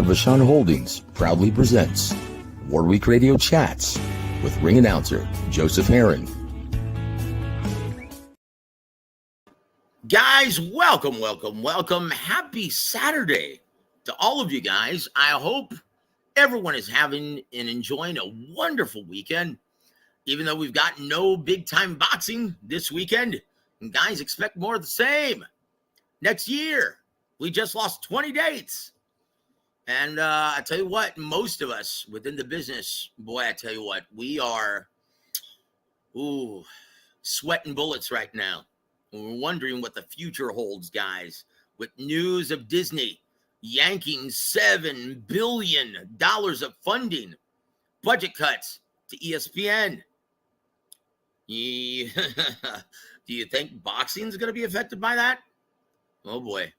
Vashon Holdings proudly presents War Week Radio Chats with ring announcer Joseph Herron. Guys, welcome. Happy Saturday to all of you guys. I hope everyone is having and enjoying a wonderful weekend, even though we've got no big-time boxing this weekend. And guys, expect more of the same. Next year, we just lost 20 dates. And I tell you what, most of us within the business, boy, I tell you what, we are sweating bullets right now. We're wondering what the future holds, guys, with news of Disney yanking $7 billion of funding, budget cuts to ESPN. Do you think boxing is going to be affected by that? Oh, boy.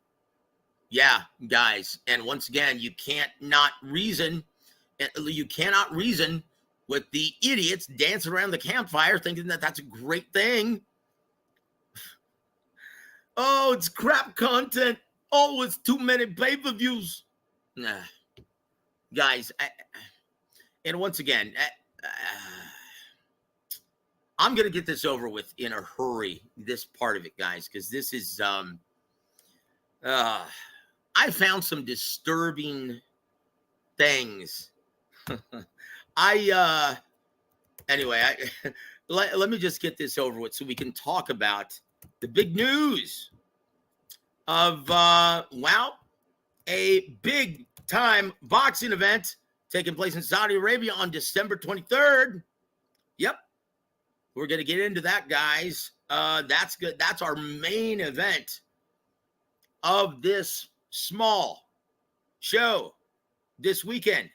Yeah, guys. And once again, you cannot reason with the idiots dancing around the campfire thinking that that's a great thing. Oh, it's crap content. Oh, it's too many pay-per-views. Nah. Guys, and once again, I'm going to get this over with in a hurry, this part of it, guys, because this is, I found some disturbing things. Anyway, let me just get this over with so we can talk about the big news of, a big-time boxing event taking place in Saudi Arabia on December 23rd. Yep. We're going to get into that, guys. That's good. That's our main event of this small show this weekend.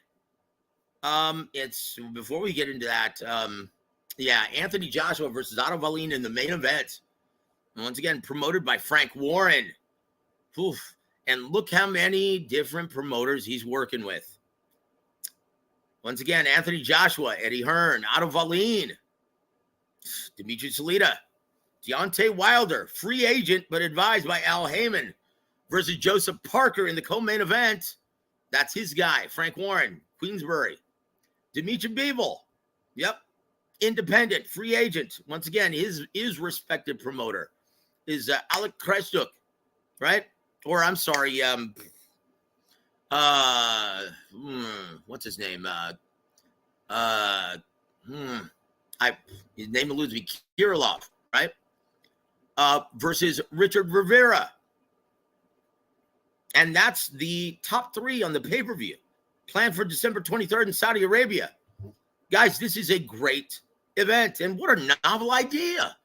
It's before we get into that, Anthony Joshua versus Otto Wallin in the main event. Once again, promoted by Frank Warren. Oof. And look how many different promoters he's working with. Once again, Anthony Joshua, Eddie Hearn, Otto Wallin, Dimitri Salita, Deontay Wilder, free agent but advised by Al Heyman, versus Joseph Parker in the co-main event. That's his guy, Frank Warren, Queensbury. Dimitri Bivol, yep, independent, free agent. Once again, his respected promoter is Alec Krestuk, right? Or I'm sorry, what's his name? His name eludes me. Kirilov, right? Versus Richard Rivera. And that's the top three on the pay-per-view, planned for December 23rd in Saudi Arabia. Guys, this is a great event. And what a novel idea.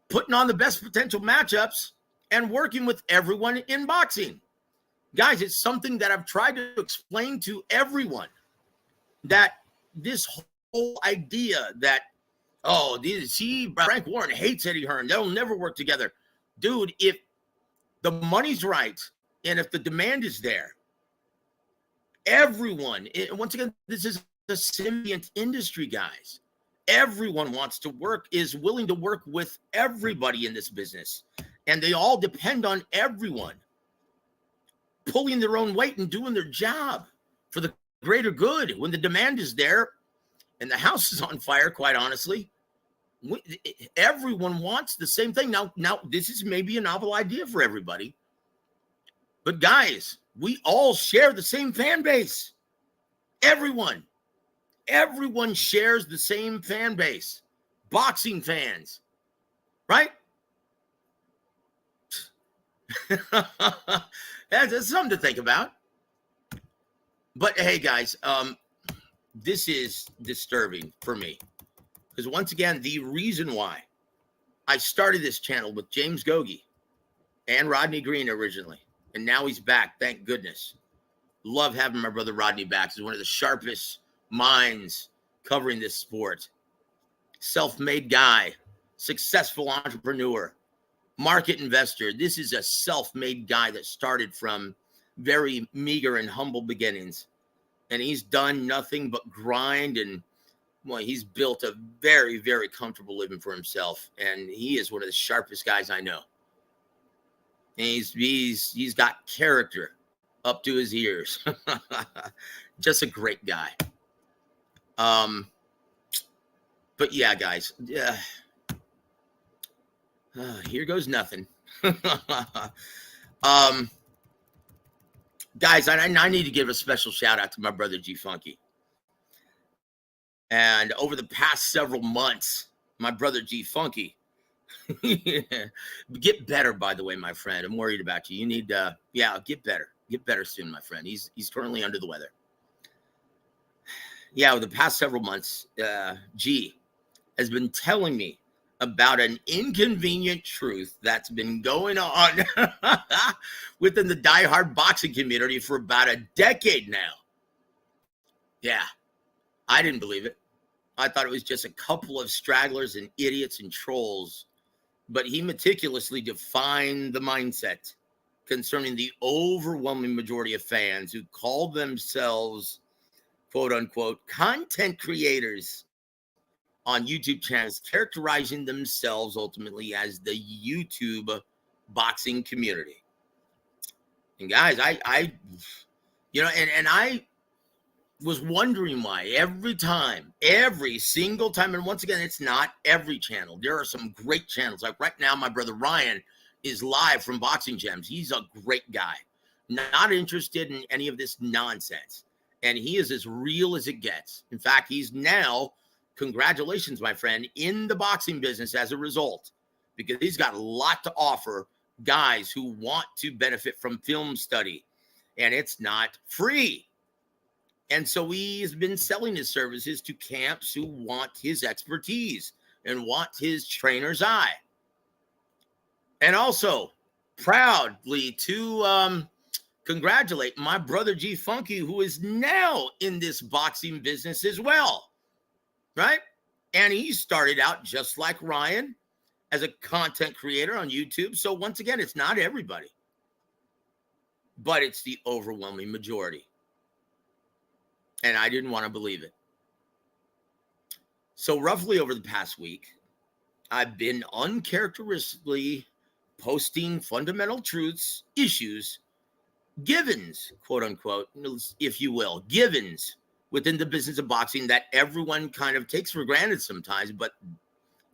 Putting on the best potential matchups and working with everyone in boxing. Guys, it's something that I've tried to explain to everyone, that this whole idea that, Frank Warren hates Eddie Hearn, they'll never work together. Dude, if the money's right and if the demand is there, everyone, once again, this is a symbiont industry, guys. Everyone wants to work, is willing to work with everybody in this business. And they all depend on everyone pulling their own weight and doing their job for the greater good. When the demand is there and the house is on fire, quite honestly, everyone wants the same thing. Now, this is maybe a novel idea for everybody. But guys, we all share the same fan base. Everyone shares the same fan base. Boxing fans, right? That's something to think about. But hey, guys, this is disturbing for me. Because once again, the reason why I started this channel with James Gogi and Rodney Green originally, and now he's back, thank goodness. Love having my brother Rodney back. He's one of the sharpest minds covering this sport. Self-made guy, successful entrepreneur, market investor. This is a self-made guy that started from very meager and humble beginnings. And he's done nothing but grind, and he's built a very, very comfortable living for himself. And he is one of the sharpest guys I know. And he's got character. up to his ears. Just a great guy. But yeah, guys, here goes nothing. Guys, I need to give a special shout out to my brother G Funky. And over the past several months, my brother G Funky, get better, by the way, my friend. I'm worried about you. You need get better. Get better soon, my friend. He's currently under the weather. Yeah, over the past several months, G has been telling me about an inconvenient truth that's been going on within the diehard boxing community for about a decade now. Yeah, I didn't believe it. I thought it was just a couple of stragglers and idiots and trolls, but he meticulously defined the mindset concerning the overwhelming majority of fans who call themselves, quote unquote, content creators on YouTube channels, characterizing themselves ultimately as the YouTube boxing community. And guys, I was wondering why every single time, and once again, it's not every channel. There are some great channels. Like right now, my brother Ryan is live from Boxing Gems. He's a great guy, not interested in any of this nonsense. And he is as real as it gets. In fact, he's now, congratulations, my friend, in the boxing business as a result, because he's got a lot to offer guys who want to benefit from film study, and it's not free. And so he's been selling his services to camps who want his expertise and want his trainer's eye. And also proudly to congratulate my brother G Funky, who is now in this boxing business as well, right? And he started out just like Ryan as a content creator on YouTube. So once again, it's not everybody, but it's the overwhelming majority. And I didn't want to believe it. So roughly over the past week, I've been uncharacteristically posting fundamental truths, issues, givens, quote unquote, if you will, givens within the business of boxing that everyone kind of takes for granted sometimes, but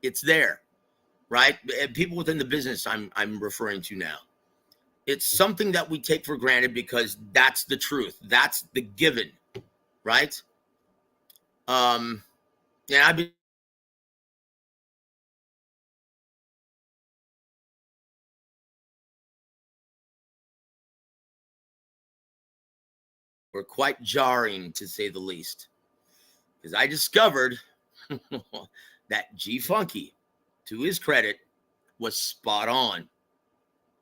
it's there, right? People within the business I'm referring to now. It's something that we take for granted because that's the truth. That's the given. Right? And I've been were quite jarring, to say the least, because I discovered that G Funky, to his credit, was spot on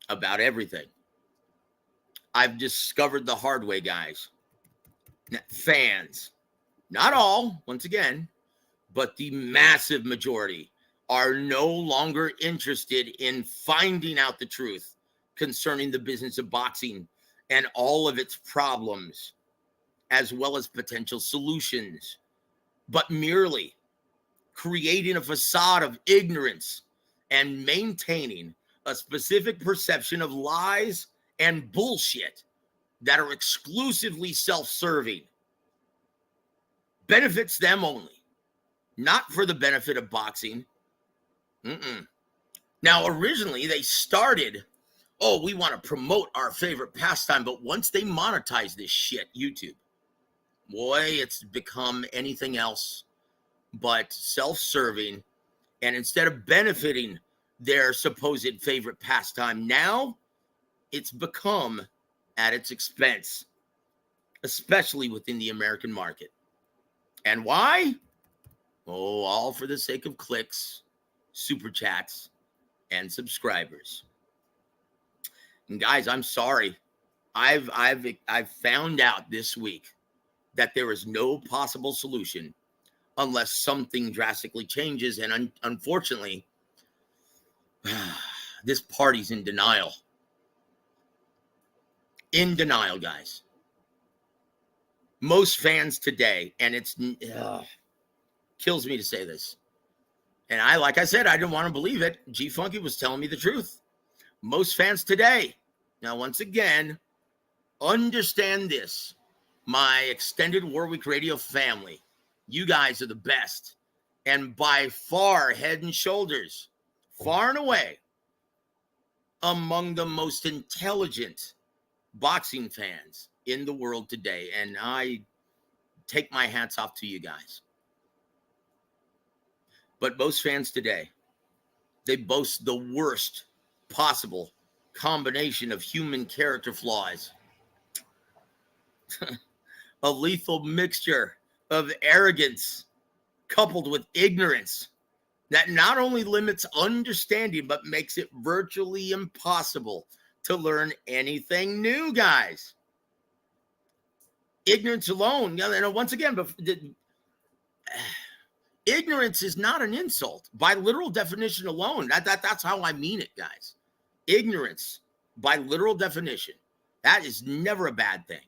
about everything. I've discovered the hard way, guys. Fans, not all, once again, but the massive majority are no longer interested in finding out the truth concerning the business of boxing and all of its problems, as well as potential solutions, but merely creating a facade of ignorance and maintaining a specific perception of lies and bullshit that are exclusively self-serving. Benefits them only, not for the benefit of boxing. Now, originally, they started, we want to promote our favorite pastime, but once they monetize this shit, YouTube, boy, it's become anything else but self-serving. And instead of benefiting their supposed favorite pastime, now it's become at its expense, especially within the American market. And why? All for the sake of clicks, super chats, and subscribers. And guys, I'm sorry. I've found out this week that there is no possible solution unless something drastically changes. And unfortunately, this party's in denial. In denial, guys. Most fans today, and it's kills me to say this, and like I said, I didn't want to believe it. G Funky was telling me the truth. Most fans today, now once again, Understand this, my extended Warwick Radio family. You guys are the best. And by far, head and shoulders, far and away, among the most intelligent boxing fans in the world today. And I take my hats off to you guys. But most fans today, they boast the worst possible combination of human character flaws. A lethal mixture of arrogance coupled with ignorance that not only limits understanding, but makes it virtually impossible to learn anything new, guys. Ignorance alone, once again, ignorance is not an insult by literal definition alone. That's how I mean it, guys. Ignorance by literal definition, that is never a bad thing.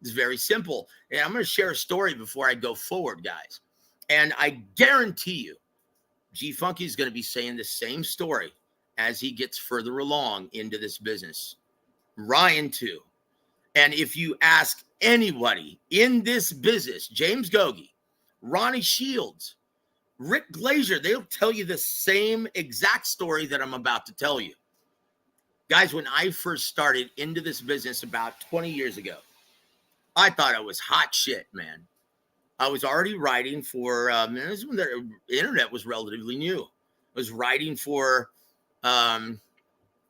It's very simple. And I'm going to share a story before I go forward, guys. And I guarantee you, G Funky is going to be saying the same story as he gets further along into this business. Ryan too. And if you ask anybody in this business, James Gogi, Ronnie Shields, Rick Glazier, they'll tell you the same exact story that I'm about to tell you. Guys, when I first started into this business about 20 years ago, I thought I was hot shit, man. I was already writing for, this is when the internet was relatively new. I was writing for,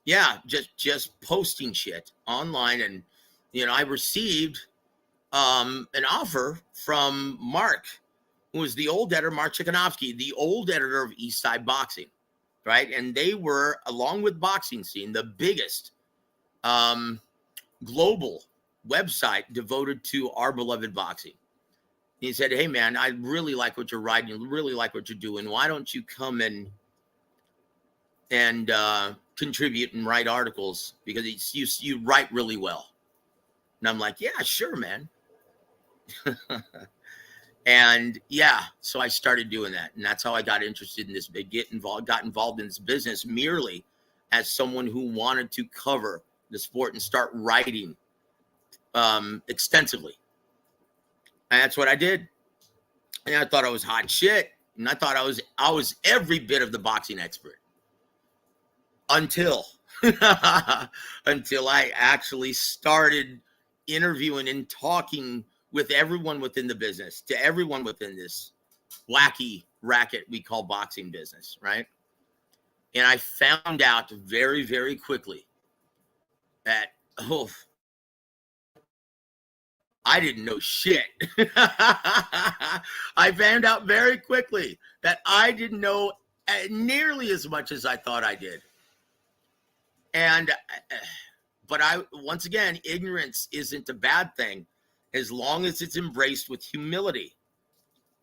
just posting shit online. And, I received an offer from Mark, who was the old editor, Mark Chikanovsky, the old editor of East Side Boxing, right? And they were, along with Boxing Scene, the biggest global website devoted to our beloved boxing. He said, hey, man, I really like what you're writing, really like what you're doing. Why don't you come and contribute and write articles? Because you write really well. And I'm like, yeah, sure, man. And yeah, so I started doing that. And that's how I got interested in this, got involved in this business merely as someone who wanted to cover the sport and start writing extensively. And that's what I did. And I thought I was hot shit. And I thought I was every bit of the boxing expert. Until I actually started interviewing and talking with everyone within the business, to everyone within this wacky racket we call boxing business, right? And I found out very, very quickly that, I didn't know shit. I found out very quickly that I didn't know nearly as much as I thought I did. But once again, ignorance isn't a bad thing as long as it's embraced with humility.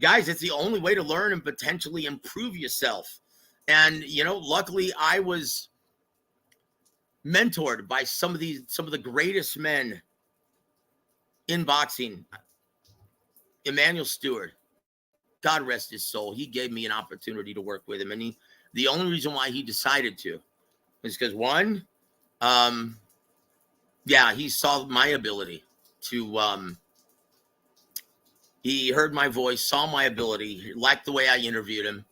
Guys, it's the only way to learn and potentially improve yourself. And, luckily I was mentored by some of the greatest men in boxing. Emmanuel Stewart, God rest his soul. He gave me an opportunity to work with him. And the only reason why he decided to is because one, he saw my ability to, he heard my voice, saw my ability, he liked the way I interviewed him.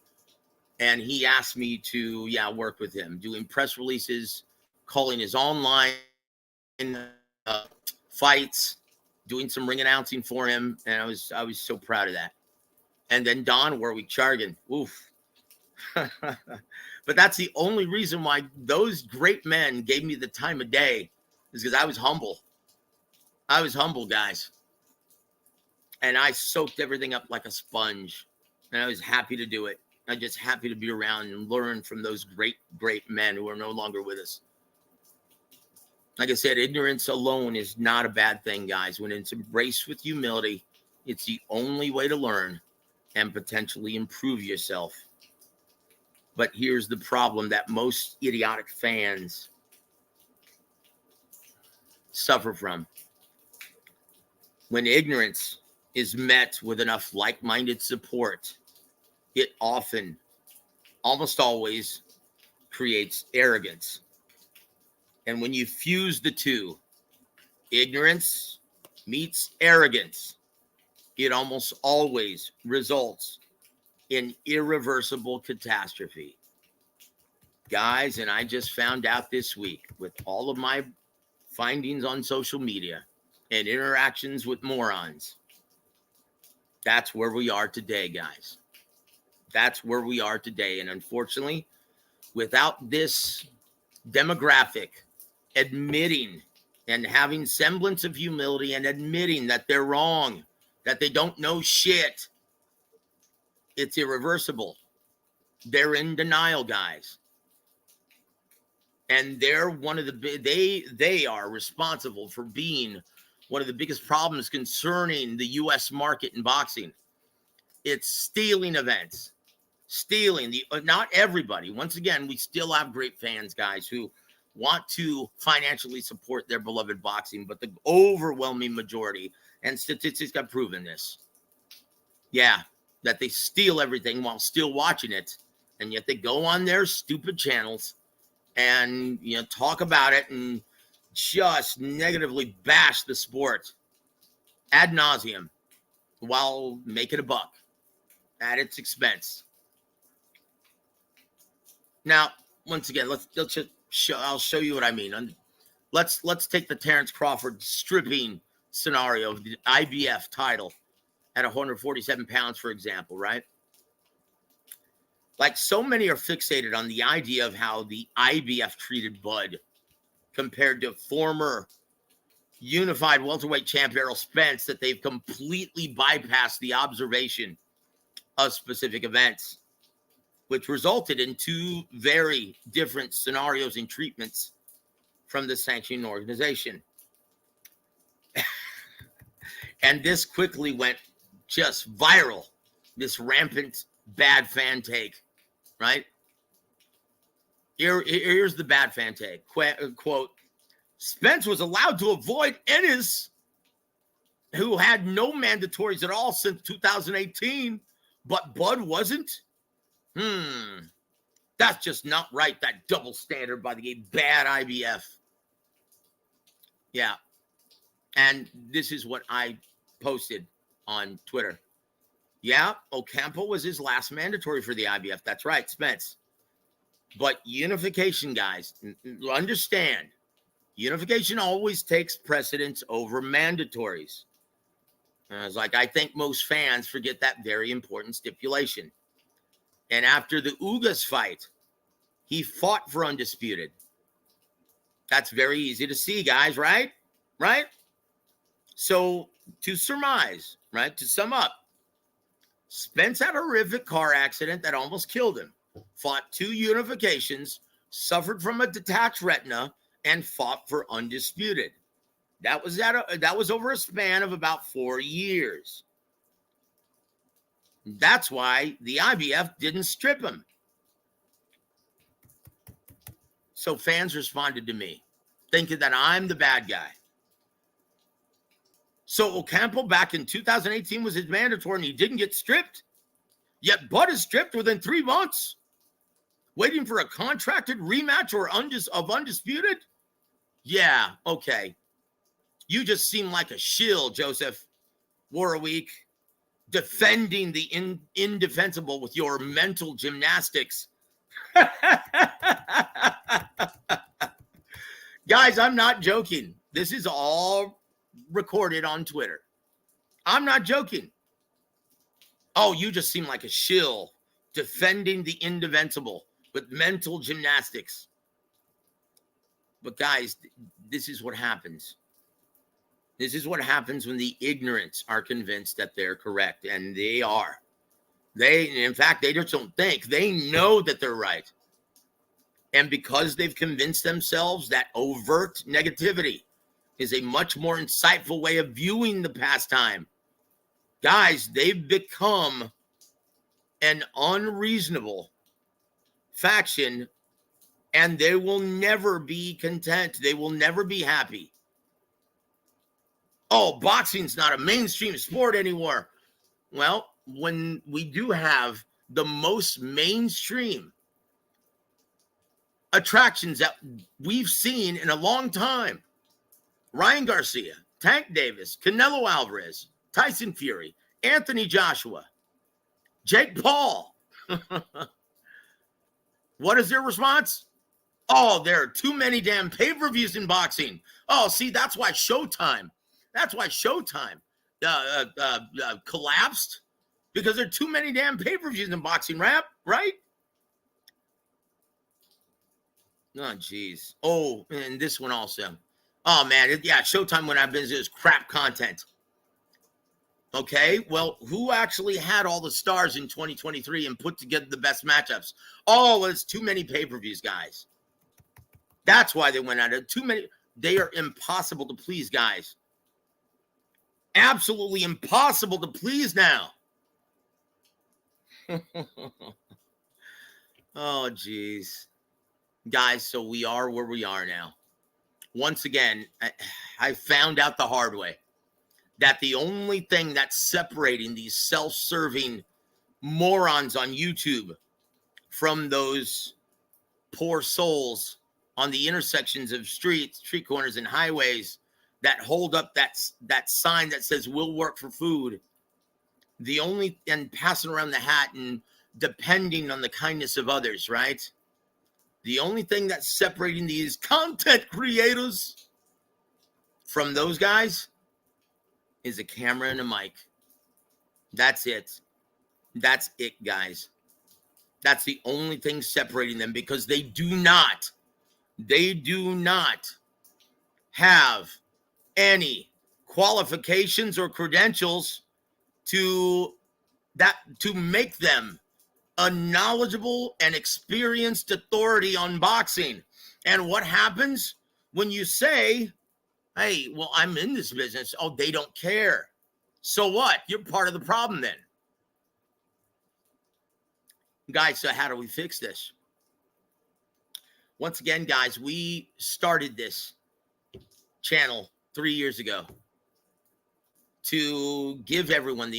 And he asked me to, work with him, doing press releases, calling his online fights, doing some ring announcing for him. And I was so proud of that. And then Don Warwick-Chargan, oof. But that's the only reason why those great men gave me the time of day, is because I was humble. I was humble, guys. And I soaked everything up like a sponge. And I was happy to do it. I'm just happy to be around and learn from those great, great men who are no longer with us. Like I said, ignorance alone is not a bad thing, guys. When it's embraced with humility, it's the only way to learn and potentially improve yourself. But here's the problem that most idiotic fans suffer from. When ignorance is met with enough like-minded support, it often, almost always, creates arrogance. And when you fuse the two, Ignorance meets arrogance. It almost always results in irreversible catastrophe. Guys, and I just found out this week with all of my findings on social media and interactions with morons, that's where we are today, guys. That's where we are today. And unfortunately, without this demographic admitting and having semblance of humility and admitting that they're wrong, that they don't know shit, it's irreversible. They're in denial, guys. And they're one of the they are responsible for being one of the biggest problems concerning the U.S. market in boxing. It's stealing events, stealing not everybody. Once again, we still have great fans, guys, who want to financially support their beloved boxing, but the overwhelming majority, and statistics have proven this, that they steal everything while still watching it, and yet they go on their stupid channels and talk about it and just negatively bash the sport ad nauseum while making a buck at its expense. Now, once again, I'll show you what I mean. Let's take the Terrence Crawford stripping scenario of the IBF title at 147 pounds, for example, right? Like, so many are fixated on the idea of how the IBF treated Bud compared to former unified welterweight champ Errol Spence, that they've completely bypassed the observation of specific events, which resulted in two very different scenarios and treatments from the sanctioning organization. And this quickly went just viral, this rampant bad fan take, right? Here's the bad fan take. Quote, Spence was allowed to avoid Ennis, who had no mandatories at all since 2018, but Bud wasn't? That's just not right, that double standard by the bad IBF. Yeah. And this is what I posted on Twitter. Yeah, Ocampo was his last mandatory for the IBF. That's right, Spence. But unification, guys, understand, unification always takes precedence over mandatories. It's like, I think most fans forget that very important stipulation. And after the Ugas fight, he fought for undisputed. That's very easy to see, guys, right? Right? So to surmise, right, to sum up, Spence had a horrific car accident that almost killed him, fought 2 unifications, suffered from a detached retina, and fought for undisputed. That was over a span of about 4 years. That's why the IBF didn't strip him. So fans responded to me, thinking that I'm the bad guy. So Ocampo back in 2018 was his mandatory and he didn't get stripped. Yet Bud is stripped within 3 months, waiting for a contracted rematch or of undisputed? Yeah, okay. You just seem like a shill, Joseph Warwick, defending the indefensible with your mental gymnastics. Guys, I'm not joking. This is all recorded on Twitter. I'm not joking. Oh, you just seem like a shill defending the indefensible with mental gymnastics. But guys, this is what happens. This is what happens when the ignorants are convinced that they're correct, and they are. In fact, they just don't think. They know that they're right. And because they've convinced themselves that overt negativity is a much more insightful way of viewing the pastime, guys, they've become an unreasonable faction, and they will never be content. They will never be happy. Oh, boxing's not a mainstream sport anymore. Well, when we do have the most mainstream attractions that we've seen in a long time Ryan Garcia, Tank Davis, Canelo Alvarez, Tyson Fury, Anthony Joshua, Jake Paul. What is their response? Oh, there are too many damn pay-per-views in boxing. Oh, see, that's why Showtime collapsed, because there are too many damn pay-per-views in boxing, right? Oh, geez. Oh, and this one also. Oh, man. Showtime when I've been is crap content. Okay, well, who actually had all the stars in 2023 and put together the best matchups? Oh, it's too many pay-per-views, guys. That's why they went out of too many. They are impossible to please, guys. Absolutely impossible to please now. Oh, geez. Guys, so we are where we are now. Once again, I found out the hard way that the only thing that's separating these self-serving morons on YouTube from those poor souls on the intersections of street corners and highways that hold up that sign that says "We'll work for food," and passing around the hat and depending on the kindness of others, right? The only thing that's separating these content creators from those guys is a camera and a mic. That's it. That's it, guys. That's the only thing separating them, because they do not have any qualifications or credentials to make them a knowledgeable and experienced authority on boxing. And what happens when you say, hey, well, I'm in this business? Oh, they don't care. So what? You're part of the problem then. Guys, so how do we fix this? Once again, guys, we started this channel 3 years ago to give everyone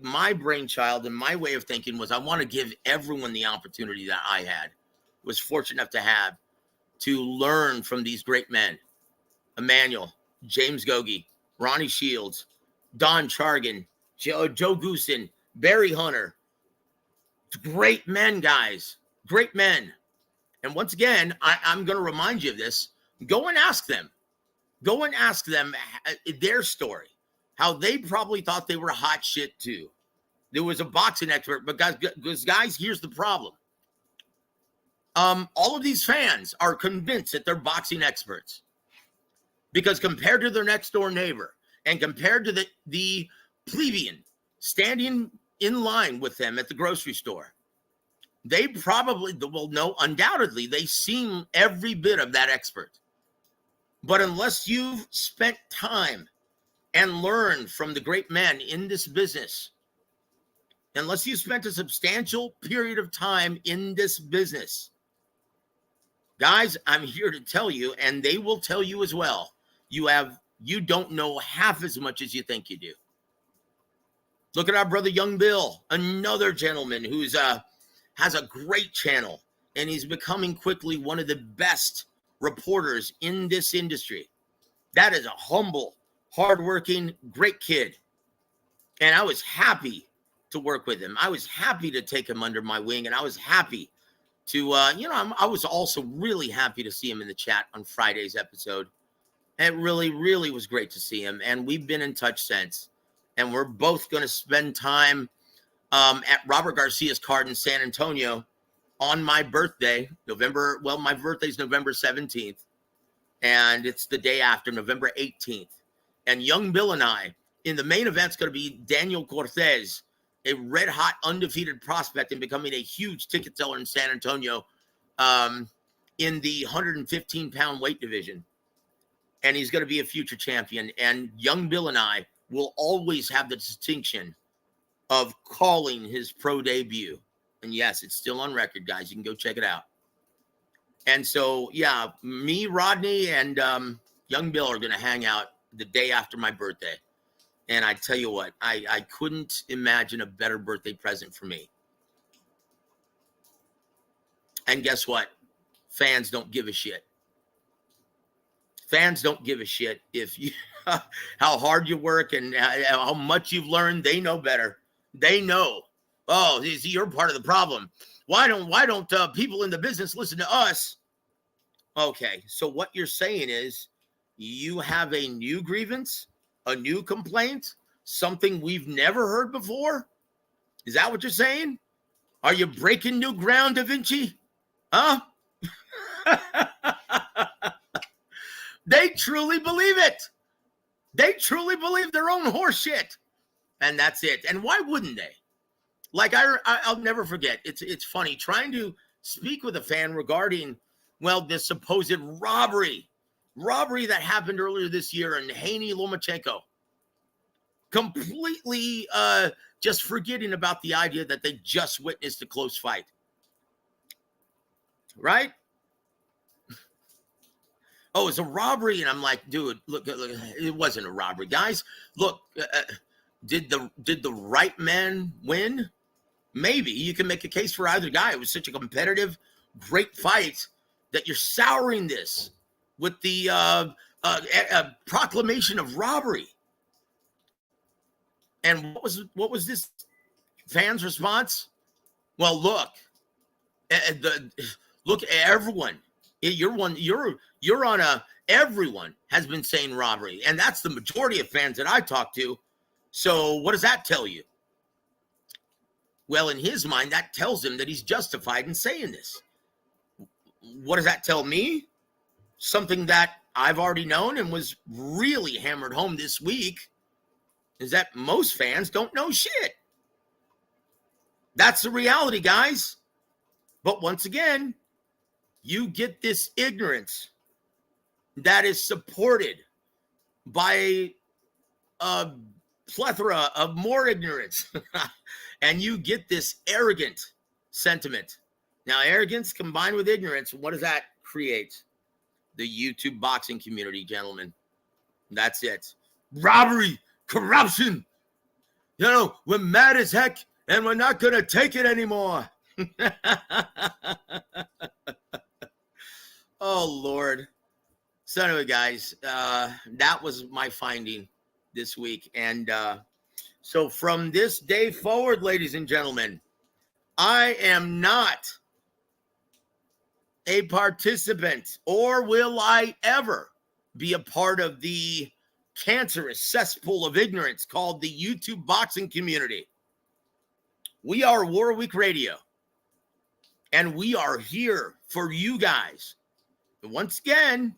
my brainchild and my way of thinking was I want to give everyone the opportunity that I was fortunate enough to have, to learn from these great men: Emmanuel, James Gogi, Ronnie Shields, Don Chargan, Joe Goosen, Barry Hunter. Great men, guys. Great men. And once again, I'm going to remind you of this. Go and ask them. Go and ask them their story, how they probably thought they were hot shit too. There was a boxing expert, but guys, here's the problem. All of these fans are convinced that they're boxing experts, because compared to their next door neighbor and compared to the plebeian standing in line with them at the grocery store, they probably, well, no, undoubtedly, they seem every bit of that expert. But unless you've spent time and learned from the great men in this business, unless you spent a substantial period of time in this business, guys, I'm here to tell you, and they will tell you as well, you don't know half as much as you think you do. Look at our brother Young Bill, another gentleman who's has a great channel, and he's becoming quickly one of the best reporters in this industry. That is a humble, hardworking, great kid. And I was happy to work with him. I was happy to take him under my wing, and I was happy to, I was also really happy to see him in the chat on Friday's episode. And it really, really was great to see him. And we've been in touch since. And we're both going to spend time at Robert Garcia's card in San Antonio on my birthday, my birthday's November 17th. And it's the day after, November 18th. And Young Bill and I, in the main event's going to be Daniel Cortez, a red-hot, undefeated prospect and becoming a huge ticket seller in San Antonio in the 115-pound weight division. And he's going to be a future champion. And Young Bill and I will always have the distinction of calling his pro debut. And yes, it's still on record, guys. You can go check it out. And so, yeah, me, Rodney, and Young Bill are going to hang out the day after my birthday. And I tell you what, I couldn't imagine a better birthday present for me. And guess what? Fans don't give a shit. Fans don't give a shit if you how hard you work and how much you've learned. They know better. They know. Oh, you're part of the problem. Why don't people in the business listen to us? Okay, so what you're saying is you have a new grievance, a new complaint, something we've never heard before? Is that what you're saying? Are you breaking new ground, Da Vinci? Huh? They truly believe it. They truly believe their own horseshit. And that's it. And why wouldn't they? Like, I'll never forget. It's funny trying to speak with a fan regarding, well, this supposed robbery that happened earlier this year in Haney Lomachenko. Completely just forgetting about the idea that they just witnessed a close fight. Right? Oh, it's a robbery. And I'm like, dude, look, it wasn't a robbery. Guys, look, did the right man win? Maybe. You can make a case for either guy. It was such a competitive, great fight that you're souring this with the proclamation of robbery. And what was this fan's response? Well, look, everyone. You're on a, everyone has been saying robbery, and that's the majority of fans that I talk to. So what does that tell you? Well, in his mind, that tells him that he's justified in saying this. What does that tell me? Something that I've already known and was really hammered home this week is that most fans don't know shit. That's the reality, guys. But once again, you get this ignorance that is supported by a plethora of more ignorance. And you get this arrogant sentiment. Now, arrogance combined with ignorance, what does that create? The YouTube boxing community, gentlemen. That's it. Robbery, corruption. You know, we're mad as heck and we're not going to take it anymore. Oh, Lord. So anyway, guys, that was my finding this week. And so from this day forward, ladies and gentlemen, I am not a participant, or will I ever be a part of the cancerous cesspool of ignorance called the YouTube boxing community. We are WAWR Radio, and we are here for you guys. And once again,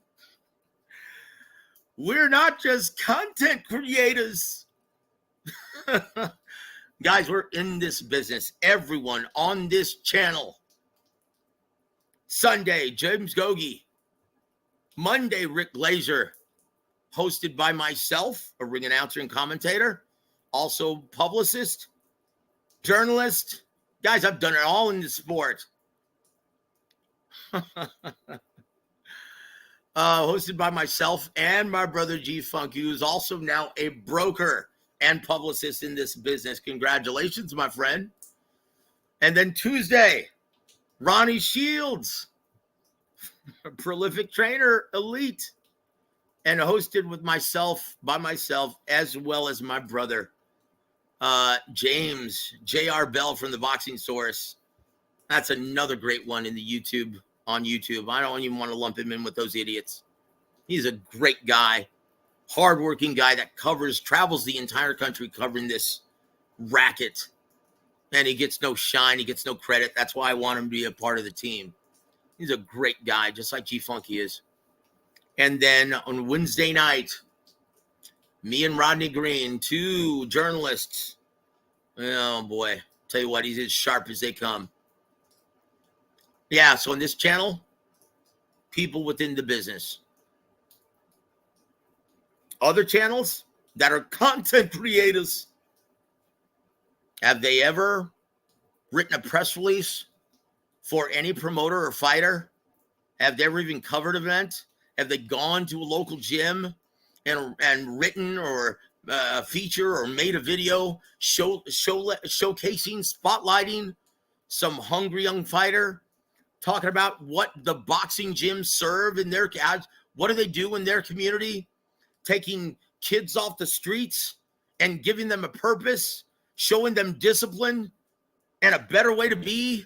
we're not just content creators. Guys, we're in this business. Everyone on this channel. Sunday, James Gogi. Monday, Rick Glazer. Hosted by myself, a ring announcer and commentator. Also publicist, journalist. Guys, I've done it all in the sport. Hosted by myself and my brother G Funk, who is also now a broker and publicist in this business. Congratulations, my friend. And then Tuesday, Ronnie Shields, a prolific trainer, elite, and hosted with myself, by myself, as well as my brother, James, J.R. Bell from the Boxing Source. That's another great one in the YouTube, on YouTube. I don't even want to lump him in with those idiots. He's a great guy. Hardworking guy that travels the entire country covering this racket. And he gets no shine. He gets no credit. That's why I want him to be a part of the team. He's a great guy, just like G-Funky is. And then on Wednesday night, me and Rodney Green, two journalists. Oh, boy. Tell you what, he's as sharp as they come. Yeah, so on this channel, people within the business. Other channels that are content creators. Have they ever written a press release for any promoter or fighter? Have they ever even covered an event? Have they gone to a local gym and written or feature or made a video showcasing, spotlighting some hungry young fighter, talking about what the boxing gyms serve in their ads? What do they do in their community? Taking kids off the streets and giving them a purpose, showing them discipline and a better way to be,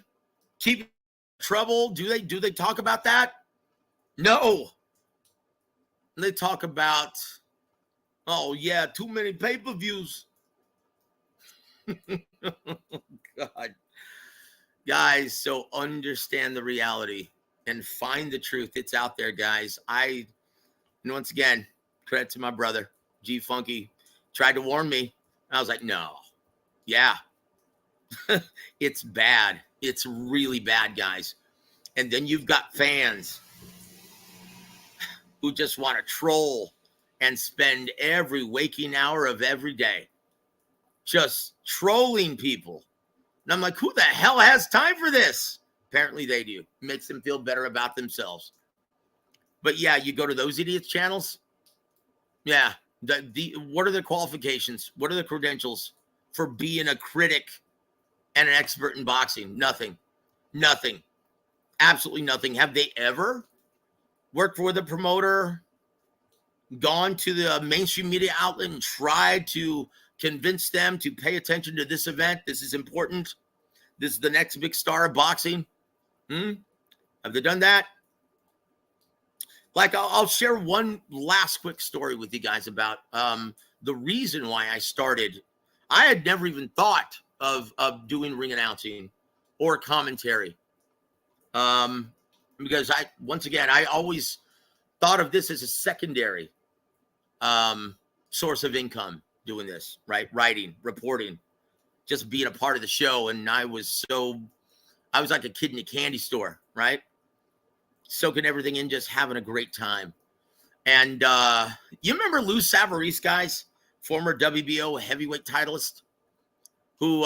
keep trouble. Do they talk about that? No. They talk about, oh yeah, too many pay-per-views. God. Guys, so understand the reality and find the truth. It's out there, guys. And once again, credit to my brother, G Funky, tried to warn me. I was like, no. Yeah. It's bad. It's really bad, guys. And then you've got fans who just want to troll and spend every waking hour of every day just trolling people. And I'm like, who the hell has time for this? Apparently they do. It makes them feel better about themselves. But yeah, you go to those idiots' channels. Yeah. What are the qualifications? What are the credentials for being a critic and an expert in boxing? Nothing. Nothing. Absolutely nothing. Have they ever worked for the promoter, gone to the mainstream media outlet and tried to convince them to pay attention to this event? This is important. This is the next big star of boxing. Have they done that? Like, I'll share one last quick story with you guys about the reason why I started. I had never even thought of doing ring announcing or commentary. Because I always thought of this as a secondary source of income, doing this, right? Writing, reporting, just being a part of the show. And I was like a kid in a candy store, right? Soaking everything in, just having a great time. And you remember Lou Savarese, guys, former WBO heavyweight titleist, who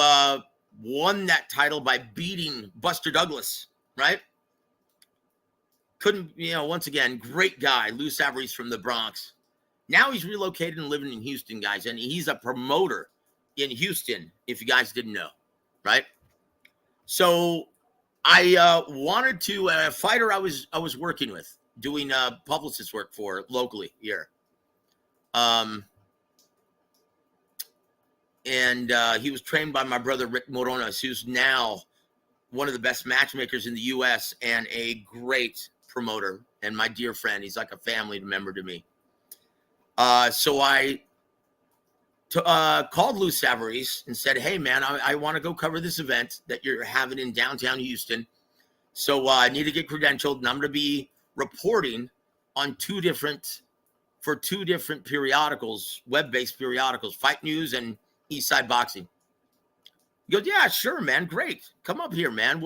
won that title by beating Buster Douglas, right? Couldn't, once again, great guy, Lou Savarese from the Bronx. Now he's relocated and living in Houston, guys, and he's a promoter in Houston, if you guys didn't know, right? So I wanted to, a fighter I was working with, doing publicist work for locally here. And he was trained by my brother, Rick Moronas, who's now one of the best matchmakers in the U.S. and a great promoter and my dear friend. He's like a family member to me. So I called Lou Savarese and said, hey, man, I want to go cover this event that you're having in downtown Houston. So I need to get credentialed, and I'm going to be reporting on two different periodicals, web-based periodicals, Fight News and Eastside Boxing. He goes, yeah, sure, man. Great. Come up here, man.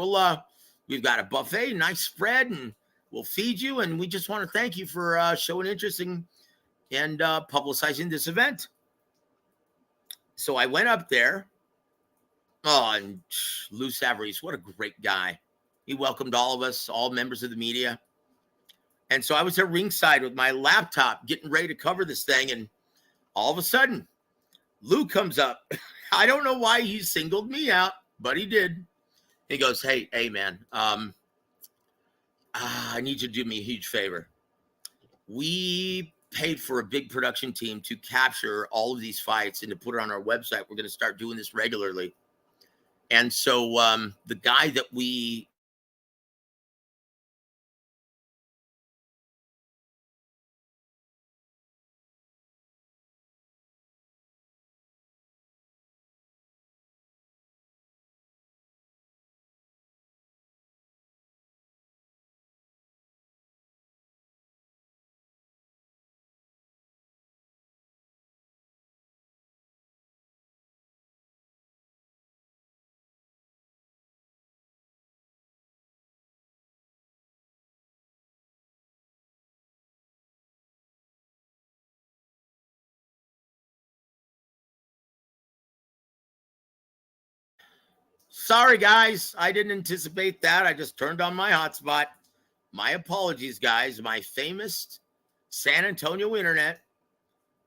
We've got a buffet, nice spread, and we'll feed you. And we just want to thank you for showing interest in and publicizing this event. So I went up there. Oh, and Lou Savarese, what a great guy. He welcomed all of us, all members of the media. And so I was at ringside with my laptop getting ready to cover this thing. And all of a sudden, Lou comes up. I don't know why he singled me out, but he did. He goes, hey, man, I need you to do me a huge favor. We paid for a big production team to capture all of these fights and to put it on our website. We're going to start doing this regularly. And so the guy that we Sorry, guys. I didn't anticipate that. I just turned on my hotspot. My apologies, guys. My famous San Antonio internet.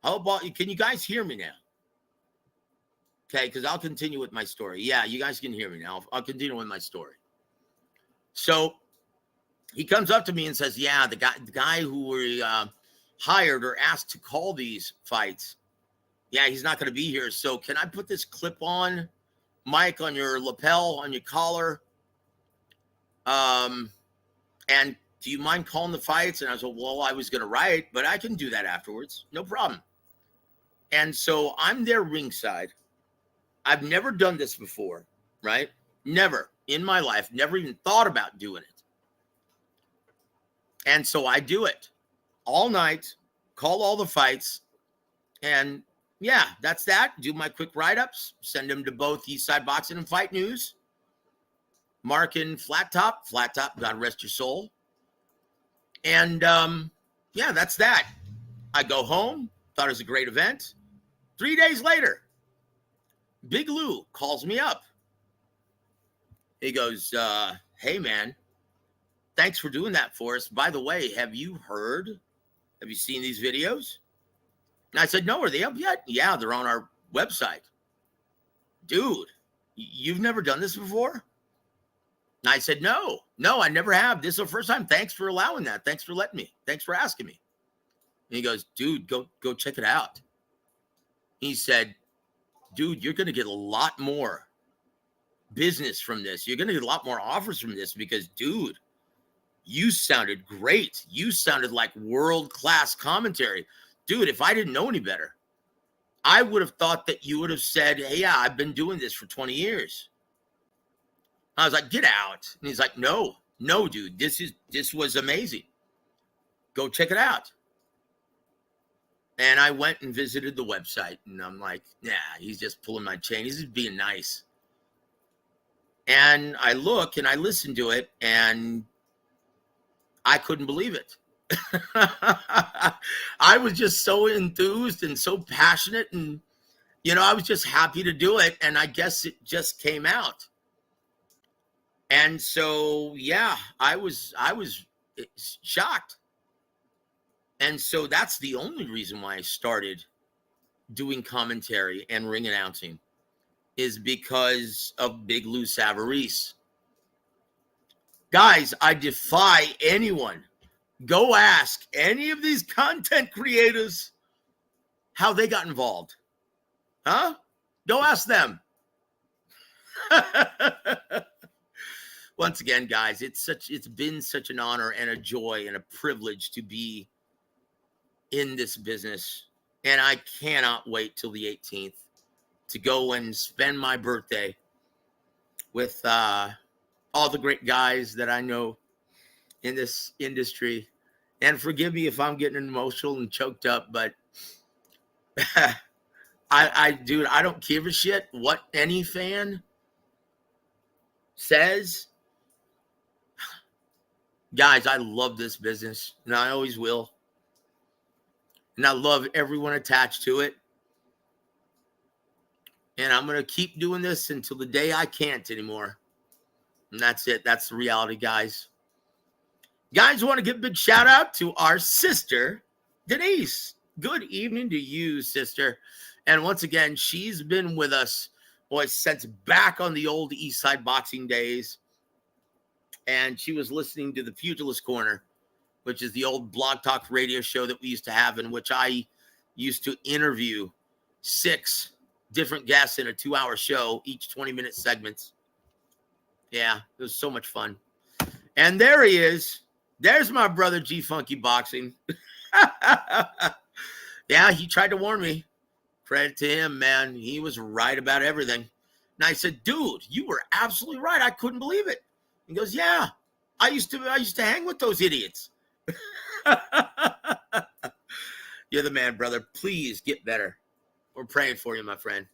How about you? Can you guys hear me now? Okay, because I'll continue with my story. Yeah, you guys can hear me now. I'll continue with my story. So he comes up to me and says, yeah, the guy who we hired or asked to call these fights, yeah, he's not going to be here. So can I put this clip-on mic on your lapel, on your collar? And do you mind calling the fights? And I was like, well, I was going to write, but I can do that afterwards. No problem. And so I'm there ringside. I've never done this before, right? Never in my life, never even thought about doing it. And so I do it all night, call all the fights, and yeah, that's that. Do my quick write-ups, send them to both Eastside Boxing and Fight News. Mark and Flat Top, God rest your soul. And yeah, that's that. I go home, thought it was a great event. 3 days later, Big Lou calls me up. He goes, hey, man, thanks for doing that for us. By the way, have you seen these videos? And I said, no, are they up yet? Yeah, they're on our website. Dude, you've never done this before? And I said, no, I never have. This is the first time. Thanks for allowing that. Thanks for letting me. Thanks for asking me. And he goes, dude, go check it out. He said, dude, you're going to get a lot more business from this. You're going to get a lot more offers from this because, dude, you sounded great. You sounded like world-class commentary. Dude, if I didn't know any better, I would have thought that you would have said, hey, yeah, I've been doing this for 20 years. I was like, get out. And he's like, no, dude, this was amazing. Go check it out. And I went and visited the website, and I'm like, yeah, he's just pulling my chain. He's just being nice. And I look and I listen to it, and I couldn't believe it. I was just so enthused and so passionate, and I was just happy to do it, and I guess it just came out. And so yeah, I was shocked. And so that's the only reason why I started doing commentary and ring announcing, is because of Big Lou Savarese. Guys, I defy anyone. Go ask any of these content creators how they got involved. Huh? Go ask them. Once again, guys, it's been such an honor and a joy and a privilege to be in this business. And I cannot wait till the 18th to go and spend my birthday with all the great guys that I know in this industry. And forgive me if I'm getting emotional and choked up, but dude, I don't give a shit what any fan says. Guys, I love this business, and I always will. And I love everyone attached to it. And I'm going to keep doing this until the day I can't anymore. And that's it. That's the reality, guys. Guys, I want to give a big shout out to our sister, Denise. Good evening to you, sister. And once again, she's been with us, since back on the old Eastside Boxing days. And she was listening to the Pugilist Corner, which is the old Blog Talk radio show that we used to have, in which I used to interview 6 different guests in a 2-hour show, each 20-minute segments. Yeah, it was so much fun. And there he is. There's my brother, G Funky Boxing. Yeah, he tried to warn me. Credit to him, man. He was right about everything. And I said, dude, you were absolutely right. I couldn't believe it. He goes, yeah, I used to hang with those idiots. You're the man, brother. Please get better. We're praying for you, my friend.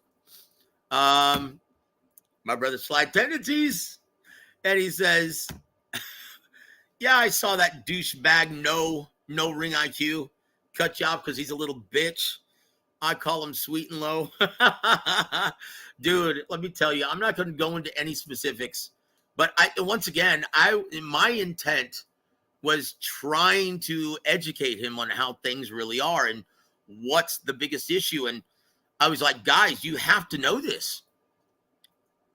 My brother Sly Tendencies. And he says, yeah, I saw that douchebag, no ring IQ, cut you off because he's a little bitch. I call him sweet and low. Dude, let me tell you, I'm not going to go into any specifics. But my intent was trying to educate him on how things really are and what's the biggest issue. And I was like, guys, you have to know this.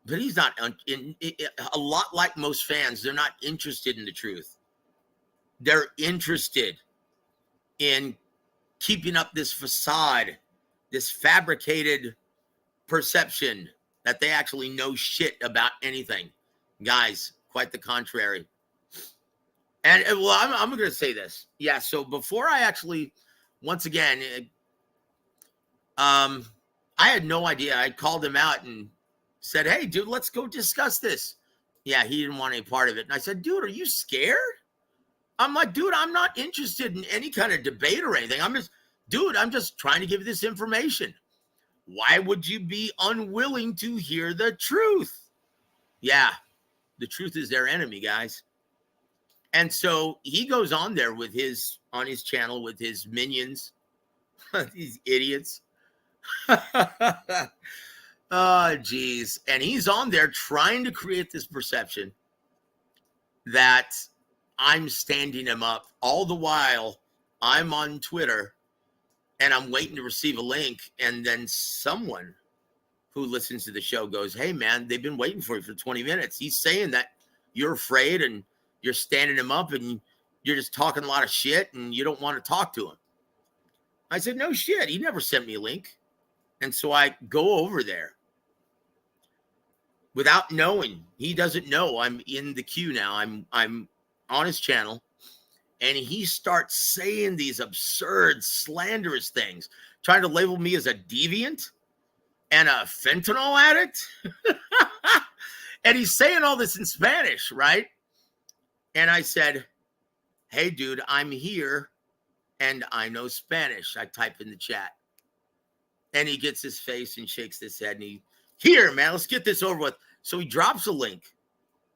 But he's not, a lot like most fans, they're not interested in the truth. They're interested in keeping up this facade, this fabricated perception that they actually know shit about anything. Guys, quite the contrary. And well, I'm going to say this. Yeah, so before I actually, once again, I had no idea. I called him out and said, hey, dude, let's go discuss this. Yeah, he didn't want any part of it. And I said, dude, are you scared? I'm like, dude, I'm not interested in any kind of debate or anything. I'm just trying to give you this information. Why would you be unwilling to hear the truth? Yeah, the truth is their enemy, guys. And so he goes on there with on his channel with his minions, these idiots. Oh, geez. And he's on there trying to create this perception that I'm standing him up. All the while, I'm on Twitter and I'm waiting to receive a link. And then someone who listens to the show goes, hey, man, they've been waiting for you for 20 minutes. He's saying that you're afraid and you're standing him up and you're just talking a lot of shit and you don't want to talk to him. I said, no shit. He never sent me a link. And so I go over there without knowing. He doesn't know I'm in the queue now. I'm on his channel, and he starts saying these absurd, slanderous things, trying to label me as a deviant and a fentanyl addict. And he's saying all this in Spanish, right? And I said, hey, dude, I'm here, and I know Spanish. I type in the chat. And he gets his face and shakes his head, and here, man, let's get this over with. So he drops a link.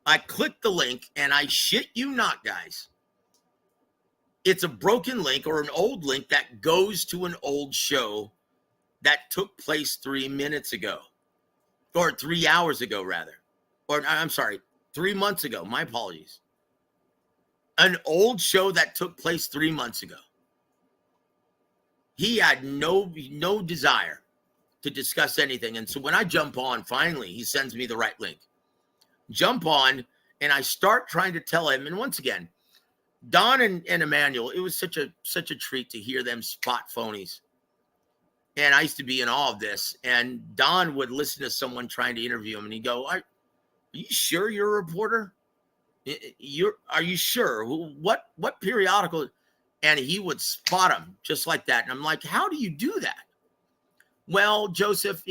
I click the link, and I shit you not, guys. It's a broken link or an old link that goes to an old show that took place 3 minutes ago, or 3 hours ago, rather. Or I'm sorry, 3 months ago. My apologies. An old show that took place 3 months ago. He had no desire to discuss anything. And so when I jump on, finally, he sends me the right link. Jump on, and I start trying to tell him. And once again, Don and Emmanuel, it was such a treat to hear them spot phonies. And I used to be in awe of this. And Don would listen to someone trying to interview him, and he'd go, are you sure you're a reporter? Are you sure? What periodical? And he would spot him just like that. And I'm like, how do you do that? Well, Joseph,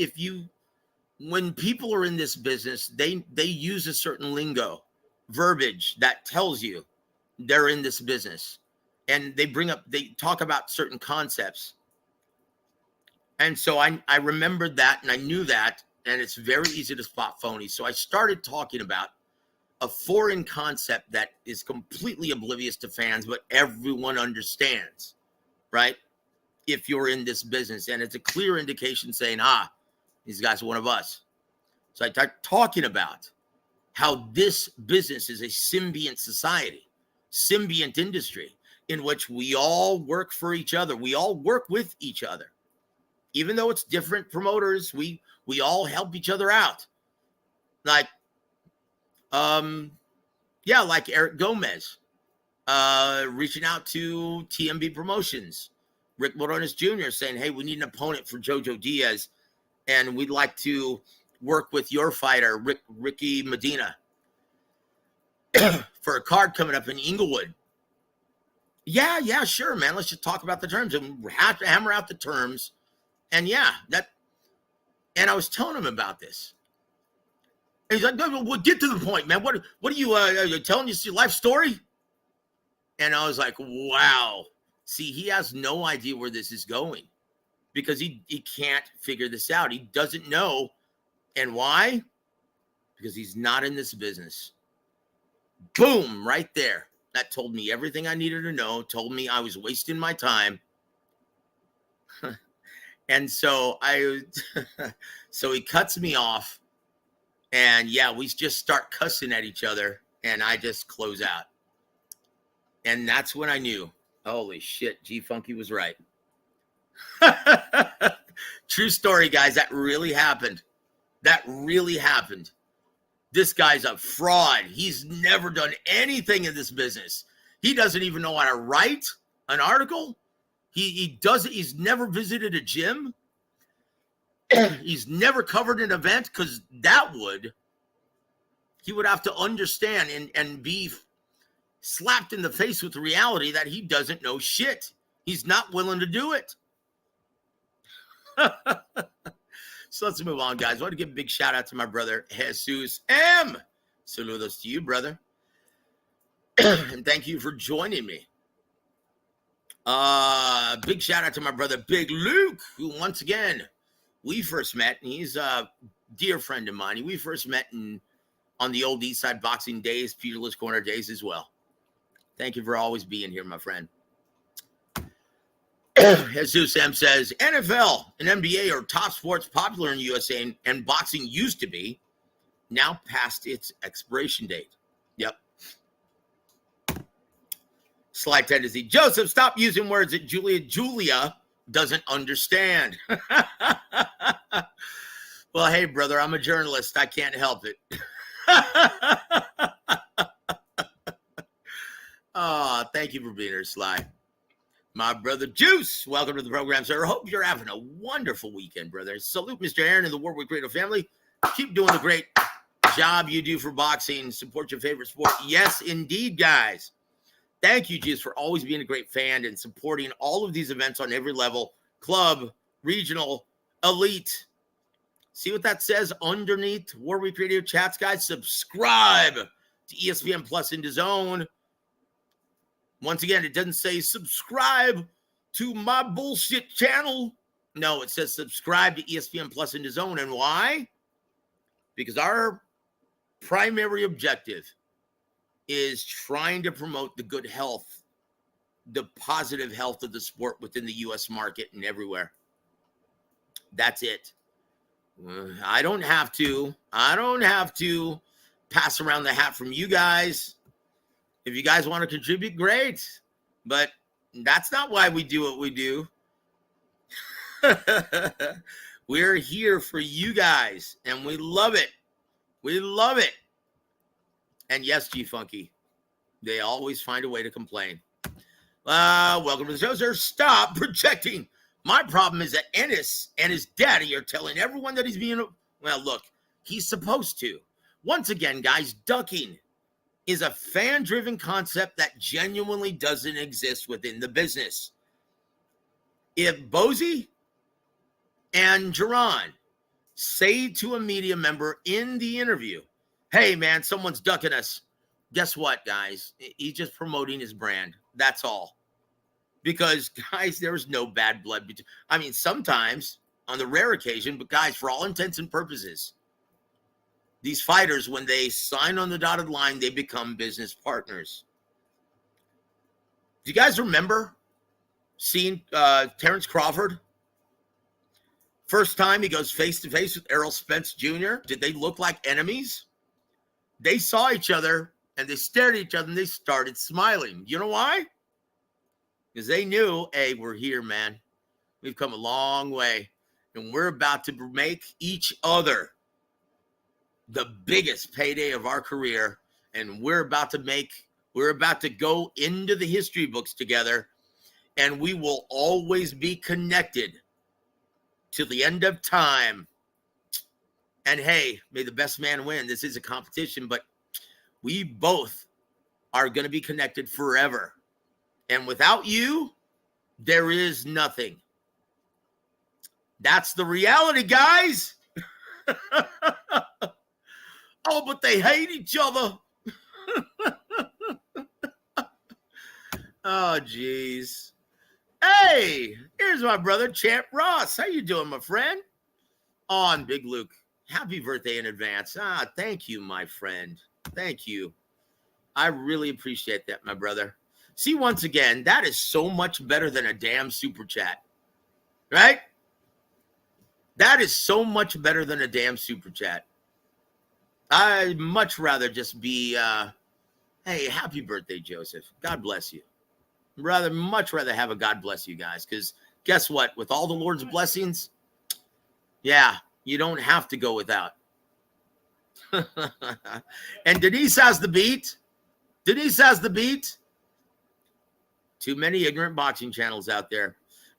when people are in this business, they use a certain lingo, verbiage that tells you they're in this business. And they talk about certain concepts. And so I remembered that, and I knew that, and it's very easy to spot phonies. So I started talking about a foreign concept that is completely oblivious to fans, but everyone understands, right? If you're in this business, and it's a clear indication saying, these guys are one of us. So I start talking about how this business is a symbiont society, symbiont industry, in which we all work for each other. We all work with each other. Even though it's different promoters, we all help each other out. Like, like Eric Gomez, reaching out to TMB Promotions, Rick Morones Jr. saying, hey, we need an opponent for Jojo Diaz, and we'd like to work with your fighter, Ricky Medina, for a card coming up in Inglewood. Yeah, sure, man. Let's just talk about the terms, and we have to hammer out the terms. And and I was telling him about this. And he's like, no, we'll get to the point, man. What are you telling us your life story? And I was like, wow. See, he has no idea where this is going because he can't figure this out. He doesn't know. And why? Because he's not in this business. Boom, right there. That told me everything I needed to know, told me I was wasting my time. And so so he cuts me off, and we just start cussing at each other, and I just close out. And that's when I knew, holy shit, G Funky was right. True story, guys. That really happened. This guy's a fraud. He's never done anything in this business. He doesn't even know how to write an article. He's never visited a gym. He's never covered an event, because he would have to understand and be slapped in the face with the reality that he doesn't know shit. He's not willing to do it. So let's move on, guys. I want to give a big shout out to my brother, Jesus M. Saludos to you, brother. And thank you for joining me. Big shout out to my brother, Big Luke, who once again, we first met, and he's a dear friend of mine. We first met on the old East Side Boxing days, Peterless Corner days as well. Thank you for always being here, my friend. Jesus M says, NFL and NBA are top sports popular in the USA, and boxing used to be, now past its expiration date. Yep. Slight tendency. Joseph, stop using words that Julia doesn't understand. Well, hey, brother, I'm a journalist. I can't help it. Oh, thank you for being here, Sly. My brother Juice, welcome to the program, sir. Hope you're having a wonderful weekend, brother. Salute Mr. Aaron and the WAWR Radio family. Keep doing the great job you do for boxing. Support your favorite sport. Yes, indeed, guys. Thank you, Juice, for always being a great fan and supporting all of these events on every level. Club, regional, elite. See what that says underneath WAWR Radio chats, guys? Subscribe to ESPN Plus and DAZN. Once again, it doesn't say subscribe to my bullshit channel. No, it says subscribe to ESPN Plus and DAZN. And why? Because our primary objective is trying to promote the good health, the positive health of the sport within the U.S. market and everywhere. That's it. I don't have to pass around the hat from you guys. If you guys want to contribute, great. But that's not why we do what we do. We're here for you guys, and we love it. We love it. And yes, G-Funky, they always find a way to complain. Welcome to the show, sir. Stop projecting. My problem is that Ennis and his daddy are telling everyone that he's being... Well, look, he's supposed to. Once again, guys, ducking is a fan-driven concept that genuinely doesn't exist within the business. If Bozy and Jerron say to a media member in the interview, hey, man, someone's ducking us, guess what, guys? He's just promoting his brand. That's all. Because, guys, there's no bad blood. I mean, sometimes, on the rare occasion, but, guys, for all intents and purposes, these fighters, when they sign on the dotted line, they become business partners. Do you guys remember seeing Terrence Crawford? First time he goes face-to-face with Errol Spence Jr., did they look like enemies? They saw each other, and they stared at each other, and they started smiling. You know why? Because they knew, hey, we're here, man. We've come a long way, and we're about to make each other the biggest payday of our career, and we're about to go into the history books together, and we will always be connected till the end of time. And hey, may the best man win. This is a competition, but we both are going to be connected forever. And without you, there is nothing. That's the reality, guys. Oh, but they hate each other. Oh, geez. Hey, here's my brother, Champ Ross. How you doing, my friend? On Big Luke. Happy birthday in advance. Thank you, my friend. Thank you. I really appreciate that, my brother. See, once again, that is so much better than a damn super chat. Right? That is so much better than a damn super chat. I'd much rather just be, hey, happy birthday, Joseph. God bless you. Much rather have a God bless you guys, because guess what? With all the Lord's blessings, yeah, you don't have to go without. And Denise has the beat. Denise has the beat. Too many ignorant boxing channels out there.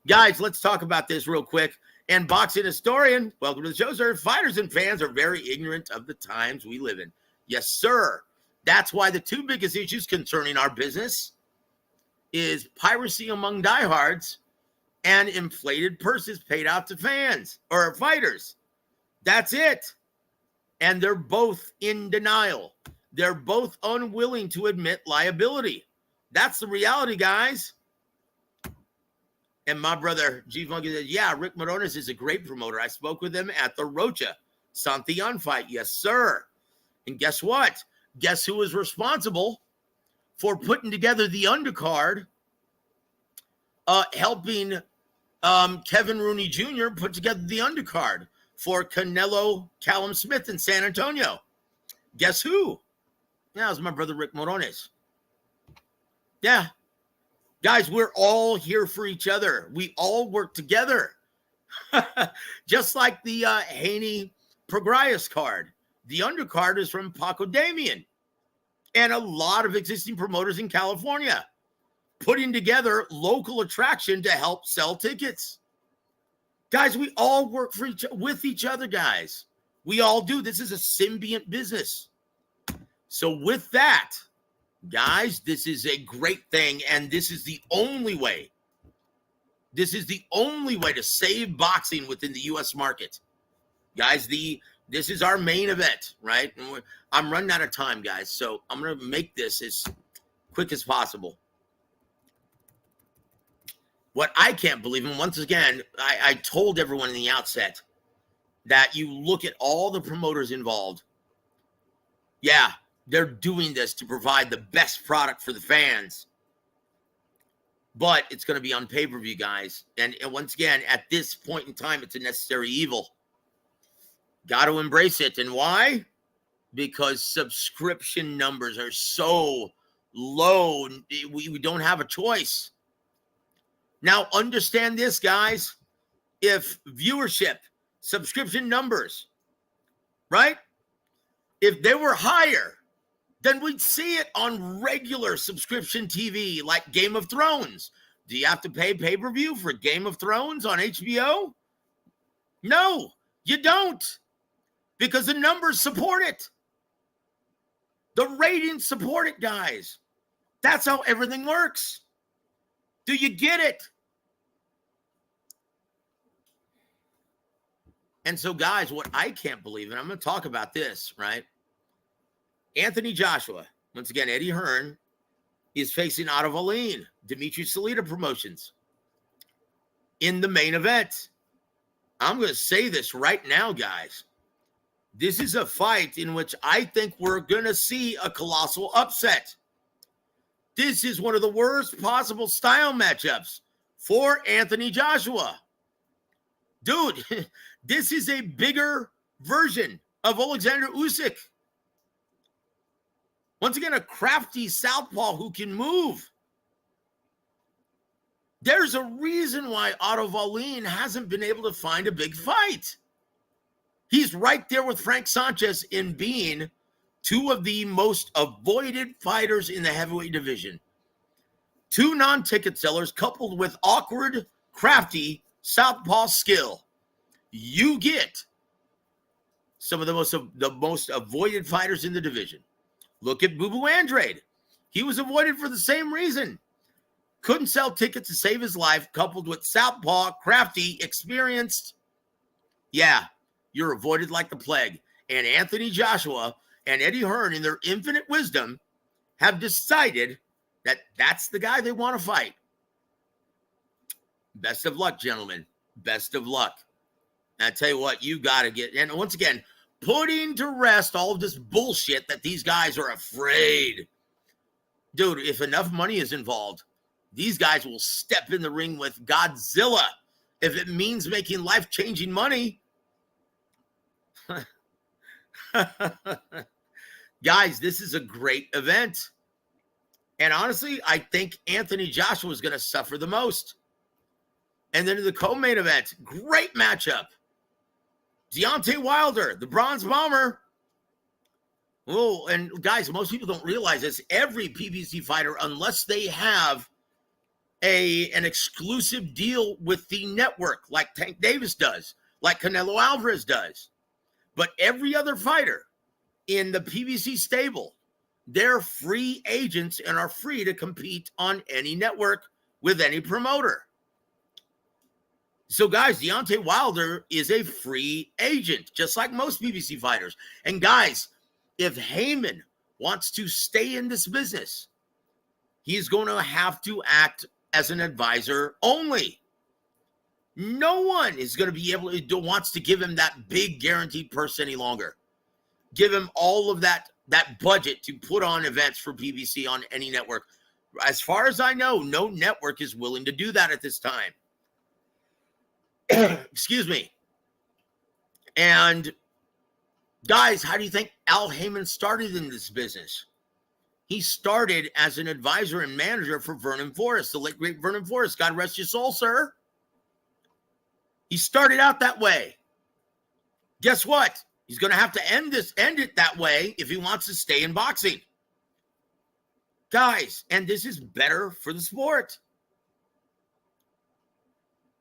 Guys, let's talk about this real quick. And boxing historian, welcome to the show, sir. Fighters and fans are very ignorant of the times we live in. Yes, sir. That's why the two biggest issues concerning our business is piracy among diehards and inflated purses paid out to fans or fighters. That's it. And they're both in denial. They're both unwilling to admit liability. That's the reality, guys. And my brother, G Funky, says, yeah, Rick Morones is a great promoter. I spoke with him at the Rocha Santillan fight. Yes, sir. And guess what? Guess who was responsible for putting together the undercard, helping Kevin Rooney Jr. put together the undercard for Canelo Callum Smith in San Antonio? Guess who? Yeah, it was my brother Rick Morones. Yeah. Guys, we're all here for each other. We all work together. Just like the Haney Prograis card. The undercard is from Paco Damian and a lot of existing promoters in California putting together local attraction to help sell tickets. Guys, we all work for with each other, guys. We all do. This is a symbiont business. So with that, guys, this is a great thing, and this is the only way. This is the only way to save boxing within the U.S. market. Guys, this is our main event, right? And I'm running out of time, guys, so I'm going to make this as quick as possible. What I can't believe, and once again, I told everyone in the outset that you look at all the promoters involved. Yeah, they're doing this to provide the best product for the fans. But it's going to be on pay-per-view, guys. And once again, at this point in time, it's a necessary evil. Got to embrace it. And why? Because subscription numbers are so low. We don't have a choice. Now, understand this, guys. If viewership, subscription numbers, right? If they were higher, then we'd see it on regular subscription TV like Game of Thrones. Do you have to pay pay-per-view for Game of Thrones on HBO? No, you don't. Because the numbers support it. The ratings support it, guys. That's how everything works. Do you get it? And so, guys, what I can't believe, and I'm going to talk about this, right? Anthony Joshua, once again, Eddie Hearn, is facing Otto Wallin, Dimitri Salita Promotions, in the main event. I'm going to say this right now, guys. This is a fight in which I think we're going to see a colossal upset. This is one of the worst possible style matchups for Anthony Joshua. Dude, this is a bigger version of Alexander Usyk. Once again, a crafty southpaw who can move. There's a reason why Otto Wallin hasn't been able to find a big fight. He's right there with Frank Sanchez in being two of the most avoided fighters in the heavyweight division. Two non-ticket sellers coupled with awkward, crafty southpaw skill. You get some of the most avoided fighters in the division. Look at Boo Boo Andrade. He was avoided for the same reason. Couldn't sell tickets to save his life, coupled with southpaw, crafty, experienced. Yeah, you're avoided like the plague. And Anthony Joshua and Eddie Hearn, in their infinite wisdom, have decided that that's the guy they want to fight. Best of luck, gentlemen. Best of luck. And I tell you what, you got to get, and once again, putting to rest all of this bullshit that these guys are afraid. Dude, if enough money is involved, these guys will step in the ring with Godzilla. If it means making life-changing money. Guys, this is a great event. And honestly, I think Anthony Joshua is going to suffer the most. And then in the co-main event, great matchup. Deontay Wilder, the Bronze Bomber. Oh, and guys, most people don't realize this. Every PBC fighter, unless they have an exclusive deal with the network like Tank Davis does, like Canelo Alvarez does. But every other fighter in the PBC stable, they're free agents and are free to compete on any network with any promoter. So, guys, Deontay Wilder is a free agent, just like most PBC fighters. And, guys, if Heyman wants to stay in this business, he's going to have to act as an advisor only. No one is going to be able to wants to give him that big guaranteed purse any longer. Give him all of that budget to put on events for PBC on any network. As far as I know, no network is willing to do that at this time. Excuse me. And guys, how do you think Al Heyman started in this business? He started as an advisor and manager for Vernon Forrest, the late great Vernon Forrest. God rest your soul, sir. He started out that way. Guess what? He's going to have to end it that way if he wants to stay in boxing. Guys, and this is better for the sport.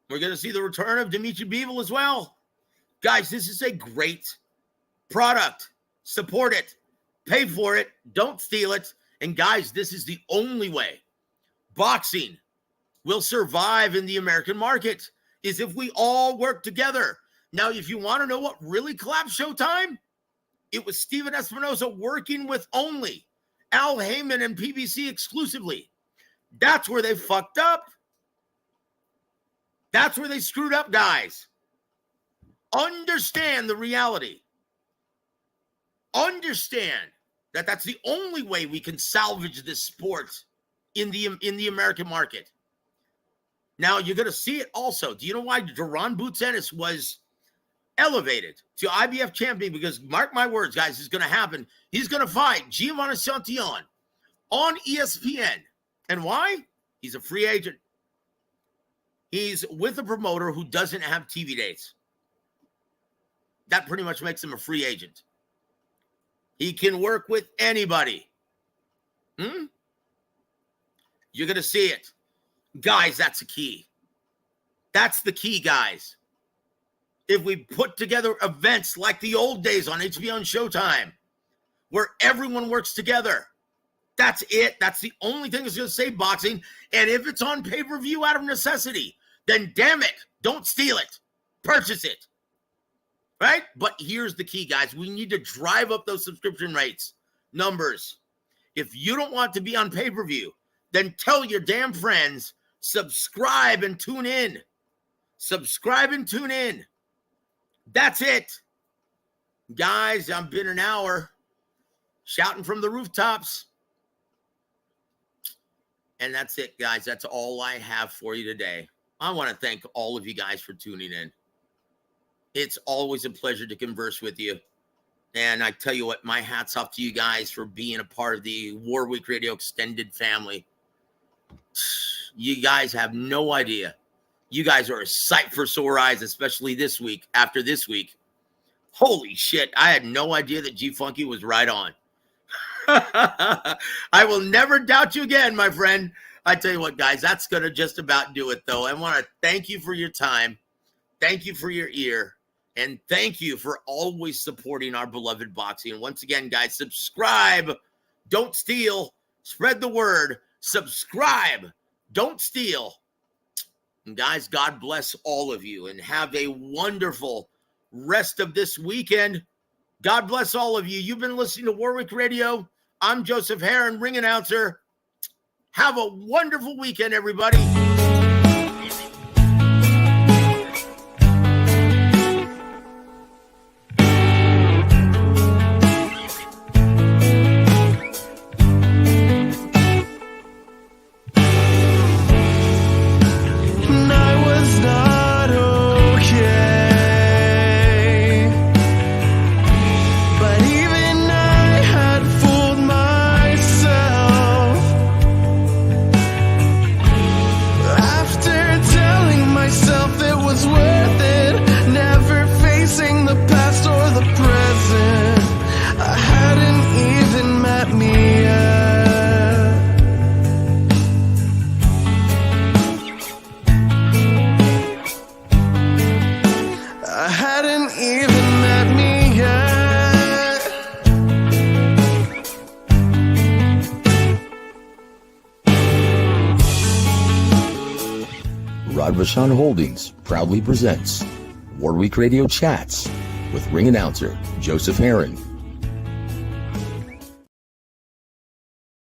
We're going to see the return of Dimitri Bivol as well. Guys, this is a great product. Support it. Pay for it. Don't steal it. And guys, this is the only way boxing will survive in the American market, is if we all work together. Now, if you want to know what really collapsed Showtime, it was Steven Espinoza working with only Al Heyman and PBC exclusively. That's where they fucked up. That's where they screwed up, guys. Understand the reality. Understand that that's the only way we can salvage this sport in the American market. Now, you're going to see it also. Do you know why Duran Boots Ennis was elevated to IBF champion? Because, mark my words, guys, it's going to happen. He's going to fight Giovanni Santillon on ESPN. And why? He's a free agent. He's with a promoter who doesn't have TV dates. That pretty much makes him a free agent. He can work with anybody. You're going to see it. Guys, that's the key. That's the key, guys. If we put together events like the old days on HBO and Showtime, where everyone works together, that's it. That's the only thing that's going to save boxing. And if it's on pay-per-view out of necessity, then damn it, don't steal it. Purchase it. Right? But here's the key, guys. We need to drive up those subscription rates, numbers. If you don't want to be on pay-per-view, then tell your damn friends, subscribe and tune in. Subscribe and tune in. That's it. Guys, I've been an hour shouting from the rooftops. And that's it, guys. That's all I have for you today. I want to thank all of you guys for tuning in. It's always a pleasure to converse with you. And I tell you what, my hat's off to you guys for being a part of the War Week Radio extended family. You guys have no idea. You guys are a sight for sore eyes, especially this week, after this week. Holy shit, I had no idea that G-Funky was right on. I will never doubt you again, my friend. I tell you what, guys, that's going to just about do it, though. I want to thank you for your time. Thank you for your ear. And thank you for always supporting our beloved boxing. And once again, guys, subscribe. Don't steal. Spread the word. Subscribe. Don't steal. And guys, God bless all of you. And have a wonderful rest of this weekend. God bless all of you. You've been listening to Warwick Radio. I'm Joseph Heron, ring announcer. Have a wonderful weekend, everybody. haven't even met me yet. Rod Vachon Holdings proudly presents War Week Radio Chats with ring announcer Joseph Herring.